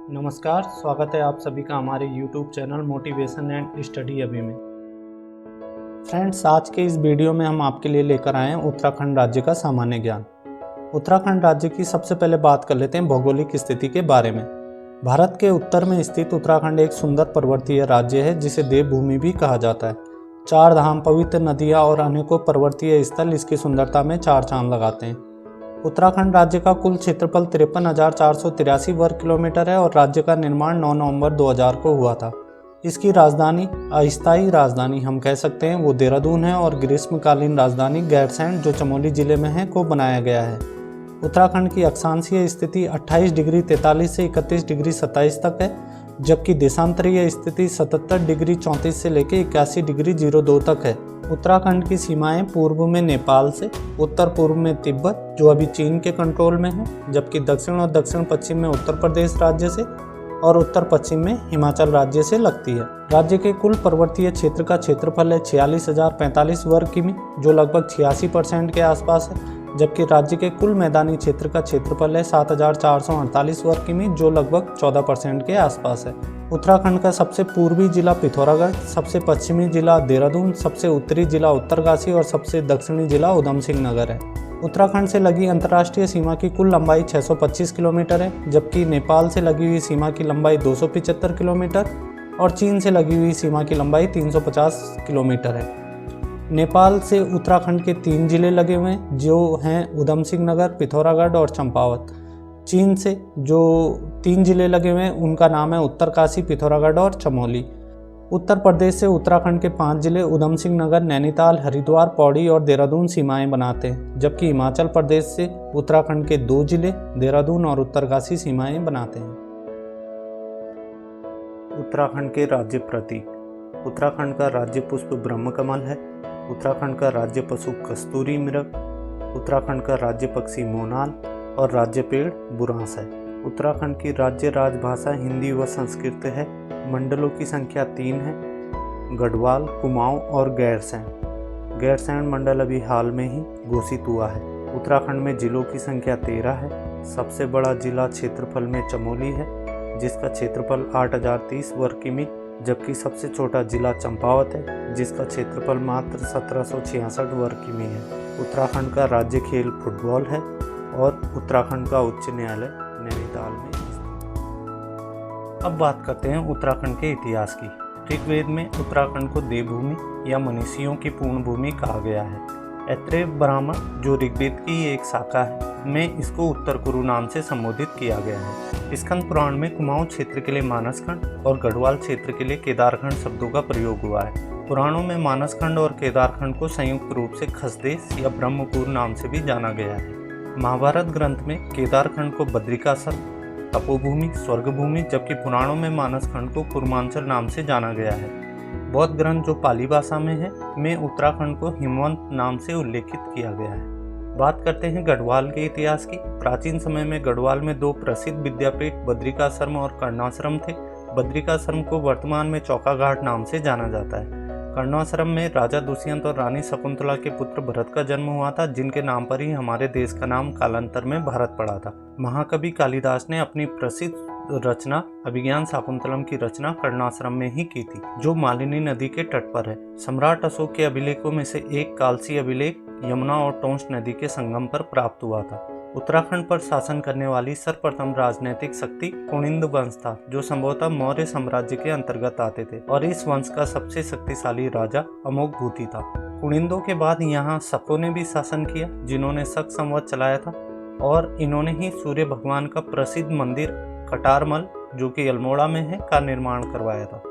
नमस्कार, स्वागत है आप सभी का हमारे YouTube channel motivation and study अभी में। फ्रेंड्स, आज के इस वीडियो में हम आपके लिए लेकर आए हैं उत्तराखंड राज्य का सामान्य ज्ञान। उत्तराखंड राज्य की सबसे पहले बात कर लेते हैं भौगोलिक स्थिति के बारे में। भारत के उत्तर में स्थित उत्तराखंड एक सुंदर पर्वतीय राज्य है जिसे देवभूमि भी कहा जाता है। 4 धाम, पवित्र नदियाँ और अनेकों पर्वतीय स्थल इसकी सुंदरता में 4 चांद लगाते हैं। उत्तराखंड राज्य का कुल क्षेत्रफल 53,483 वर्ग किलोमीटर है और राज्य का निर्माण 9 नवंबर 2000 को हुआ था। इसकी राजधानी, अस्थायी राजधानी हम कह सकते हैं, वो देहरादून है और ग्रीष्मकालीन राजधानी गैरसैंण, जो चमोली जिले में है, को बनाया गया है। उत्तराखंड की अक्षांशीय स्थिति 28 डिग्री 43 से 31 डिग्री 27 तक है, जबकि देशांतरीय स्थिति 77 डिग्री 34 से लेकर 81 डिग्री 02 तक है। उत्तराखंड की सीमाएं पूर्व में नेपाल से, उत्तर पूर्व में तिब्बत जो अभी चीन के कंट्रोल में है, जबकि दक्षिण और दक्षिण पश्चिम में उत्तर प्रदेश राज्य से और उत्तर पश्चिम में हिमाचल राज्य से लगती है। राज्य के कुल पर्वतीय क्षेत्र का क्षेत्रफल है 46,045 वर्ग किमी, जो लगभग 86% के आसपास है, जबकि राज्य के कुल मैदानी क्षेत्र का क्षेत्रफल है 7,448 वर्ग किमी, जो लगभग 14% के आसपास है। उत्तराखंड का सबसे पूर्वी जिला पिथौरागढ़, सबसे पश्चिमी जिला देहरादून, सबसे उत्तरी जिला उत्तरकाशी और सबसे दक्षिणी जिला उधम सिंह नगर है। उत्तराखंड से लगी अंतर्राष्ट्रीय सीमा की कुल लंबाई 625 किलोमीटर है, जबकि नेपाल से लगी हुई सीमा की लंबाई 275 किलोमीटर और चीन से लगी हुई सीमा की लंबाई 350 किलोमीटर है। नेपाल से उत्तराखंड के 3 जिले लगे हुए हैं, जो हैं उधम सिंह नगर, पिथौरागढ़ और चंपावत। चीन से जो 3 जिले लगे हुए हैं उनका नाम है उत्तरकाशी, पिथौरागढ़ और चमोली। उत्तर प्रदेश से उत्तराखंड के 5 जिले उधम सिंह नगर, नैनीताल, हरिद्वार, पौड़ी और देहरादून सीमाएं बनाते हैं, जबकि हिमाचल प्रदेश से उत्तराखंड के 2 जिले देहरादून और उत्तरकाशी सीमाएं बनाते हैं। उत्तराखंड के राज्य प्रतीक। उत्तराखंड का राज्य पुष्प ब्रह्मकमल है। उत्तराखंड का राज्य पशु कस्तूरी मृग, उत्तराखंड का राज्य पक्षी मोनाल और राज्य पेड़ बुरांस है। उत्तराखंड की राज्य राजभाषा हिंदी व संस्कृत है। मंडलों की संख्या 3 है, गढ़वाल, कुमाऊं और गैरसैंण। गैरसैंण मंडल अभी हाल में ही घोषित हुआ है। उत्तराखंड में जिलों की संख्या 13 है। सबसे बड़ा जिला क्षेत्रफल में चमोली है, जिसका क्षेत्रफल 8,030 वर्ग किमी, जबकि सबसे छोटा जिला चंपावत है, जिसका क्षेत्रफल मात्र 1766 वर्ग किमी है। उत्तराखंड का राज्य खेल फुटबॉल है और उत्तराखंड का उच्च न्यायालय नैनीताल में है। अब बात करते हैं उत्तराखंड के इतिहास की। ऋग्वेद में उत्तराखंड को देवभूमि या मनीषियों की पूर्ण भूमि कहा गया है। ऐत्रेय ब्राह्मण, जो ऋग्वेद की एक शाखा है, में इसको उत्तर कुरु नाम से संबोधित किया गया है। स्कंद पुराण में कुमाऊं क्षेत्र के लिए मानसखंड और गढ़वाल क्षेत्र के लिए केदारखंड शब्दों का प्रयोग हुआ है। पुराणों में मानसखंड और केदारखंड को संयुक्त रूप से खसदेश या ब्रह्मपुर नाम से भी जाना गया है। महाभारत ग्रंथ में केदारखंड को बद्रिकाश्रम, तपोभूमि, स्वर्गभूमि, जबकि पुराणों में मानसखंड को कुर्मांचल नाम से जाना गया है। बौद्ध ग्रंथ, जो पाली भाषा में है, में उत्तराखंड को हिमवंत नाम से उल्लेखित किया गया है। बात करते हैं गढ़वाल के इतिहास की। प्राचीन समय में गढ़वाल में 2 प्रसिद्ध विद्यापीठ बद्रिकाश्रम और कर्णाश्रम थे। बद्रिकाश्रम को वर्तमान में चौकाघाट नाम से जाना जाता है। कर्णाश्रम में राजा दुष्यंत और रानी शकुंतला के पुत्र भरत का जन्म हुआ था, जिनके नाम पर ही हमारे देश का नाम कालांतर में भारत पड़ा था। महाकवि कालिदास ने अपनी प्रसिद्ध रचना अभिज्ञान शाकुंतलम की रचना कर्णाश्रम में ही की थी, जो मालिनी नदी के तट पर है। सम्राट अशोक के अभिलेखों में से एक कालसी अभिलेख यमुना और टोंस नदी के संगम पर प्राप्त हुआ था। उत्तराखंड पर शासन करने वाली सर्वप्रथम राजनीतिक शक्ति कुनिंद वंश था, जो संभवतः मौर्य साम्राज्य के अंतर्गत आते थे, और इस वंश का सबसे शक्तिशाली राजा अमोघभूति था। कुनिंदों के बाद यहाँ शकों ने भी शासन किया, जिन्होंने शक संवत चलाया था, और इन्होंने ही सूर्य भगवान का प्रसिद्ध मंदिर कटारमल, जो कि अल्मोड़ा में है, का निर्माण करवाया था।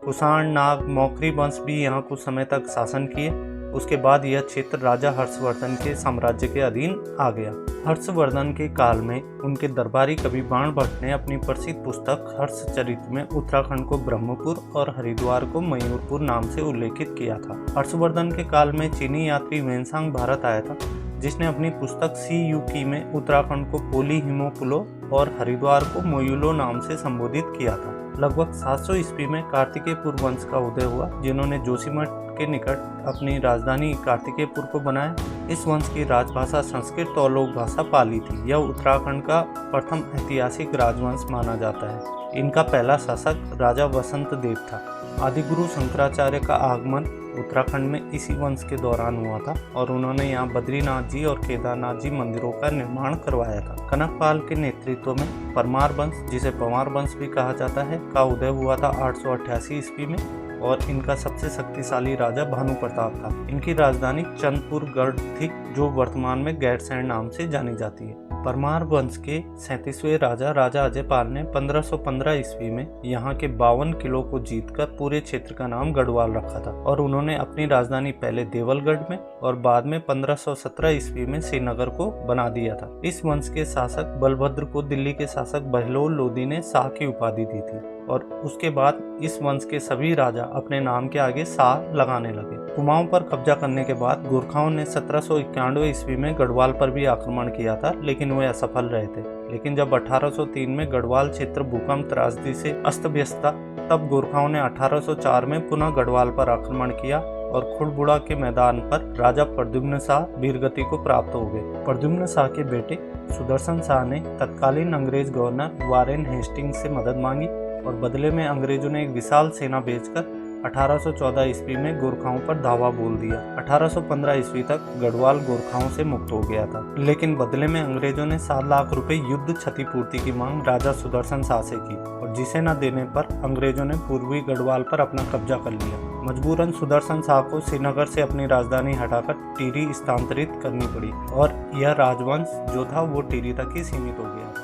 कुषाण, नाग, मौखरी वंश भी यहाँ कुछ समय तक शासन किए। उसके बाद यह क्षेत्र राजा हर्षवर्धन के साम्राज्य के अधीन आ गया। हर्षवर्धन के काल में उनके दरबारी कवि बाण भट्ट ने अपनी प्रसिद्ध पुस्तक हर्षचरित में उत्तराखंड को ब्रह्मपुर और हरिद्वार को मयूरपुर नाम से उल्लेखित किया था। हर्षवर्धन के काल में चीनी यात्री वेनसांग भारत आया था, जिसने अपनी पुस्तक सी यू की में उत्तराखंड को पोली हिमोपुलो और हरिद्वार को मोयुलो नाम से संबोधित किया था। लगभग 700 ईस्वी में कार्तिकेयपुर वंश का उदय हुआ, जिन्होंने जोशीमठ के निकट अपनी राजधानी कार्तिकेयपुर को बनाया। इस वंश की राजभाषा संस्कृत और लोक भाषा पाली थी। यह उत्तराखंड का प्रथम ऐतिहासिक राजवंश माना जाता है। इनका पहला शासक राजा वसंत देव था। आदिगुरु शंकराचार्य का आगमन उत्तराखंड में इसी वंश के दौरान हुआ था और उन्होंने यहाँ बद्रीनाथ जी और केदारनाथ जी मंदिरों का निर्माण करवाया था। कनकपाल के नेतृत्व में परमार वंश, जिसे पंवार वंश भी कहा जाता है, का उदय हुआ था 888 ईस्वी में और इनका सबसे शक्तिशाली राजा भानु प्रताप था। इनकी राजधानी चंदपुर गढ़ थी, जो वर्तमान में गैरसैंण नाम से जानी जाती है। परमार वंश के 37वें राजा अजयपाल ने 1515 ईस्वी में यहाँ के 52 किलों को जीतकर पूरे क्षेत्र का नाम गढ़वाल रखा था और उन्होंने अपनी राजधानी पहले देवलगढ़ में और बाद में 1517 ईस्वी में श्रीनगर को बना दिया था। इस वंश के शासक बलभद्र को दिल्ली के शासक बहलोल लोदी ने शाह की उपाधि दी थी और उसके बाद इस वंश के सभी राजा अपने नाम के आगे शाह लगाने लगे। कुमाऊं पर कब्जा करने के बाद गोरखाओं ने 1791 ईस्वी में गढ़वाल पर भी आक्रमण किया था, लेकिन वे असफल रहे थे। लेकिन जब 1803 में गढ़वाल क्षेत्र भूकंप त्रासदी से अस्त व्यस्त था, तब गोरखाओं ने 1804 में पुनः गढ़वाल पर आक्रमण किया और खुड़बुड़ा के मैदान पर राजा प्रद्युम्न शाह वीरगति को प्राप्त हो गए। प्रद्युम्न शाह के बेटे सुदर्शन शाह ने तत्कालीन अंग्रेज गवर्नर वारेन हेस्टिंग्स से मदद मांगी और बदले में अंग्रेजों ने एक विशाल सेना भेजकर 1814 ईस्वी में गोरखाओं पर धावा बोल दिया। 1815 ईस्वी तक गढ़वाल गोरखाओं से मुक्त हो गया था, लेकिन बदले में अंग्रेजों ने 7 लाख रुपए युद्ध क्षतिपूर्ति की मांग राजा सुदर्शन शाह से की और जिसे न देने पर अंग्रेजों ने पूर्वी गढ़वाल पर अपना कब्जा कर लिया। मजबूरन सुदर्शन शाह को श्रीनगर से अपनी राजधानी हटाकर टिहरी स्थानांतरित करनी पड़ी और यह राजवंश जो था वो टिहरी तक ही सीमित हो गया।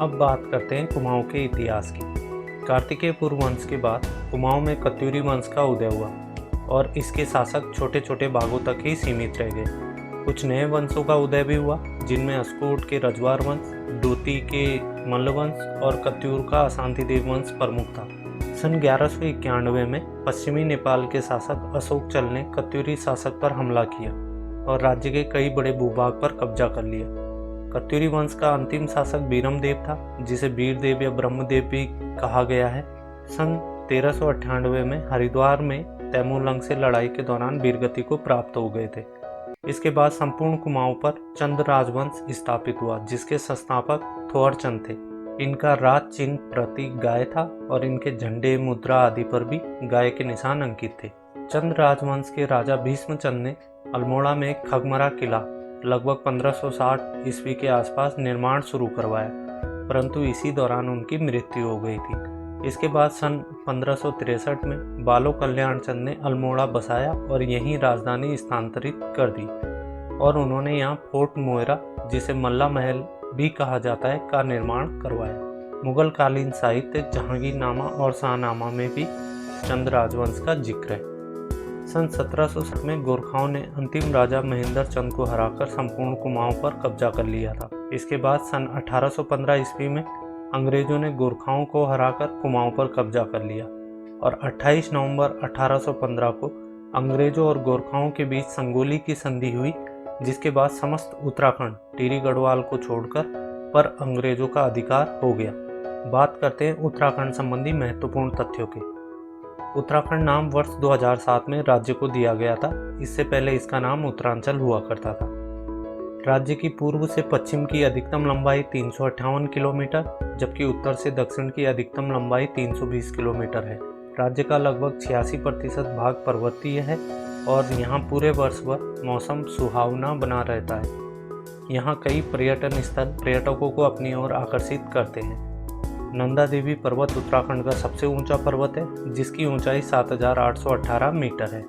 अब बात करते हैं कुमाऊं के इतिहास की। कार्तिकेय पूर्व वंश के बाद कुमाऊं में कत्यूरी वंश का उदय हुआ और इसके शासक छोटे छोटे भागों तक ही सीमित रह गए। कुछ नए वंशों का उदय भी हुआ, जिनमें अस्कोट के रजवार वंश, डोती के मल्ल वंश और कत्यूर का अशांतिदेव वंश प्रमुख था। सन 1191 में पश्चिमी नेपाल के शासक अशोक चल ने कत्यूरी शासक पर हमला किया और राज्य के कई बड़े भूभाग पर कब्जा कर लिया। कत्यूरी वंश का अंतिम शासक बीरमदेव था, जिसे वीरदेव या ब्रह्मदेव भी कहा गया है। सन 1398 में हरिद्वार में तैमूरलंग से लड़ाई के दौरान वीरगति को प्राप्त हो गए थे। इसके बाद संपूर्ण कुमाऊं पर चंद राजवंश स्थापित हुआ, जिसके संस्थापक थोअर चंद थे। इनका राज चिन्ह प्रतीक गाय था और इनके झंडे, मुद्रा आदि पर भी गाय के निशान अंकित थे। चंद राजवंश के राजा भीष्मचंद ने अल्मोड़ा में खगमरा किला लगभग 1560 ईस्वी के आसपास निर्माण शुरू करवाया, परंतु इसी दौरान उनकी मृत्यु हो गई थी। इसके बाद सन 1563 में बालो कल्याण चंद ने अल्मोड़ा बसाया और यहीं राजधानी स्थानांतरित कर दी और उन्होंने यहाँ फोर्ट मोएरा, जिसे मल्ला महल भी कहा जाता है, का निर्माण करवाया। मुगल कालीन साहित्य जहांगीरनामा और शाहनामा में भी चंद राजवंश का जिक्र है। सन 1760 में गोरखाओं ने अंतिम राजा महेंद्र चंद को हराकर संपूर्ण कुमाऊं पर कब्जा कर लिया था। इसके बाद सन 1815 ईस्वी में अंग्रेजों ने गोरखाओं को हराकर कुमाऊं पर कब्जा कर लिया और 28 नवंबर 1815 को अंग्रेजों और गोरखाओं के बीच संगोली की संधि हुई, जिसके बाद समस्त उत्तराखंड टिहरी गढ़वाल को छोड़कर पर अंग्रेजों का अधिकार हो गया। बात करते हैं उत्तराखंड संबंधी महत्वपूर्ण तथ्यों के। उत्तराखंड नाम वर्ष 2007 में राज्य को दिया गया था। इससे पहले इसका नाम उत्तरांचल हुआ करता था। राज्य की पूर्व से पश्चिम की अधिकतम लंबाई 358 किलोमीटर, जबकि उत्तर से दक्षिण की अधिकतम लंबाई 320 किलोमीटर है। राज्य का लगभग 86% भाग पर्वतीय है और यहाँ पूरे वर्ष भर मौसम सुहावना बना रहता है। यहाँ कई पर्यटन स्थल पर्यटकों को अपनी ओर आकर्षित करते हैं। नंदा देवी पर्वत उत्तराखंड का सबसे ऊंचा पर्वत है, जिसकी ऊंचाई 7818 मीटर है।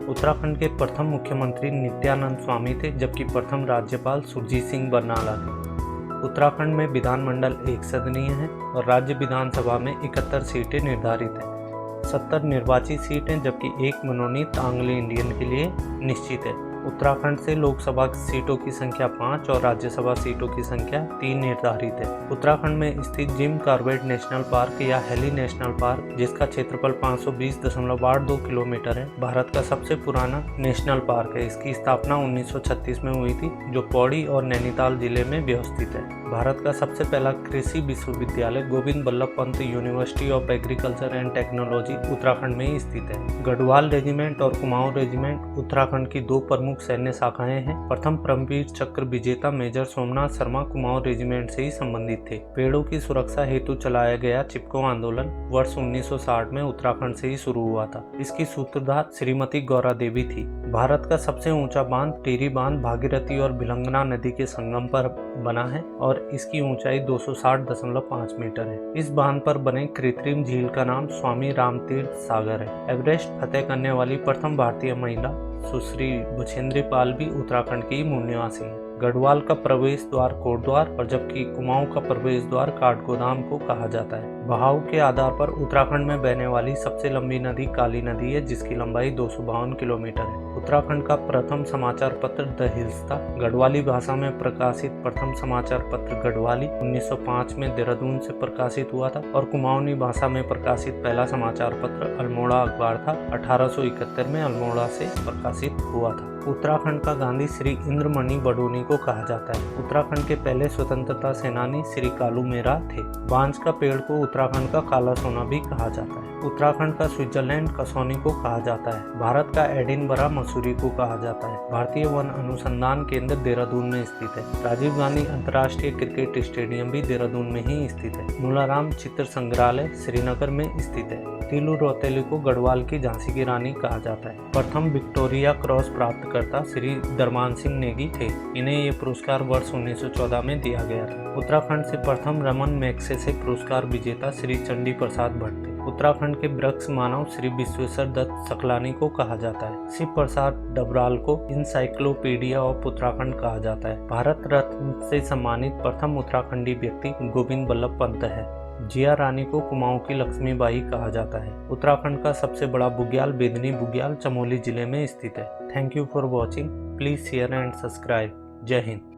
उत्तराखंड के प्रथम मुख्यमंत्री नित्यानंद स्वामी थे, जबकि प्रथम राज्यपाल सुरजीत सिंह बरनाला थे। उत्तराखंड में विधानमंडल एक सदनीय है और राज्य विधानसभा में 71 सीटें निर्धारित हैं। 70 निर्वाचित सीटें, जबकि एक मनोनीत आंग्ल इंडियन के लिए निश्चित है। उत्तराखंड से लोकसभा सीटों की संख्या 5 और राज्यसभा सीटों की संख्या 3 निर्धारित है। उत्तराखंड में स्थित जिम कॉर्बेट नेशनल पार्क या हेली नेशनल पार्क, जिसका क्षेत्रफल 520.82 किलोमीटर है, भारत का सबसे पुराना नेशनल पार्क है। इसकी स्थापना 1936 में हुई थी, जो पौड़ी और नैनीताल जिले में व्यवस्थित है। भारत का सबसे पहला कृषि विश्वविद्यालय Govind Ballabh Pant University of Agriculture and Technology Uttarakhand में ही स्थित है। गढ़वाल रेजिमेंट और कुमाऊं रेजिमेंट उत्तराखंड की दो प्रमुख सैन्य शाखाएं हैं। प्रथम परमवीर चक्र विजेता मेजर सोमनाथ शर्मा कुमाऊं रेजिमेंट से ही संबंधित थे। पेड़ों की सुरक्षा हेतु चलाया गया चिपको आंदोलन वर्ष 1960 में उत्तराखंड से ही शुरू हुआ था। इसकी सूत्रधार श्रीमती गौरा देवी थी। भारत का सबसे ऊंचा बांध टिहरी बांध भागीरथी और भिलंगना नदी के संगम पर बना है और इसकी ऊंचाई 260.5 मीटर है। इस बांध पर बने कृत्रिम झील का नाम स्वामी रामतीर्थ सागर है। एवरेस्ट फतेह करने वाली प्रथम भारतीय महिला सुश्री बछेंद्री पाल भी उत्तराखंड की मूल निवासी है। गढ़वाल का प्रवेश द्वार कोटद्वार और जबकि कुमाऊं का प्रवेश द्वार काठगोदाम को कहा जाता है। बहाव के आधार पर उत्तराखंड में बहने वाली सबसे लंबी नदी काली नदी है, जिसकी लंबाई 252 किलोमीटर है। उत्तराखंड का प्रथम समाचार पत्र द हिल्स था। गढ़वाली भाषा में प्रकाशित प्रथम समाचार पत्र गढ़वाली 1905 में देहरादून से प्रकाशित हुआ था और कुमाऊनी भाषा में प्रकाशित पहला समाचार पत्र अल्मोड़ा अखबार था। 1871 में अल्मोड़ा से प्रकाशित हुआ था। उत्तराखंड का गांधी श्री इंद्रमणि बडोनी को कहा जाता है। उत्तराखंड के पहले स्वतंत्रता सेनानी श्री कालू मेरा थे। बांज का पेड़ को उत्तराखंड का काला सोना भी कहा जाता है। उत्तराखंड का स्विट्जरलैंड कसौनी को कहा जाता है। भारत का एडिनबरा मसूरी को कहा जाता है। भारतीय वन अनुसंधान केंद्र देहरादून में स्थित है। राजीव गांधी अंतर्राष्ट्रीय क्रिकेट स्टेडियम भी देहरादून में ही स्थित है। मूलाराम चित्र संग्रहालय श्रीनगर में स्थित है। तिलू रौतेली को गढ़वाल की झांसी की रानी कहा जाता है। प्रथम विक्टोरिया क्रॉस प्राप्तकर्ता श्री दरमान सिंह नेगी थे। इन्हें ये पुरस्कार वर्ष 1914 में दिया गया था। उत्तराखंड से प्रथम रमन मैग्सेसे पुरस्कार विजेता श्री चंडी प्रसाद भट्ट थे। उत्तराखंड के वृक्ष मानव श्री विश्वेश्वर दत्त सकलानी को कहा जाता है। शिव प्रसाद डबराल को इंसाइक्लोपीडिया ऑफ उत्तराखंड कहा जाता है। भारत रत्न से सम्मानित प्रथम उत्तराखंडी व्यक्ति गोविंद बल्लभ पंत है। जिया रानी को कुमाऊं की लक्ष्मीबाई कहा जाता है। उत्तराखंड का सबसे बड़ा बुग्याल बेदनी बुग्याल चमोली जिले में स्थित है। Thank you for watching. Please share and subscribe. जय हिंद।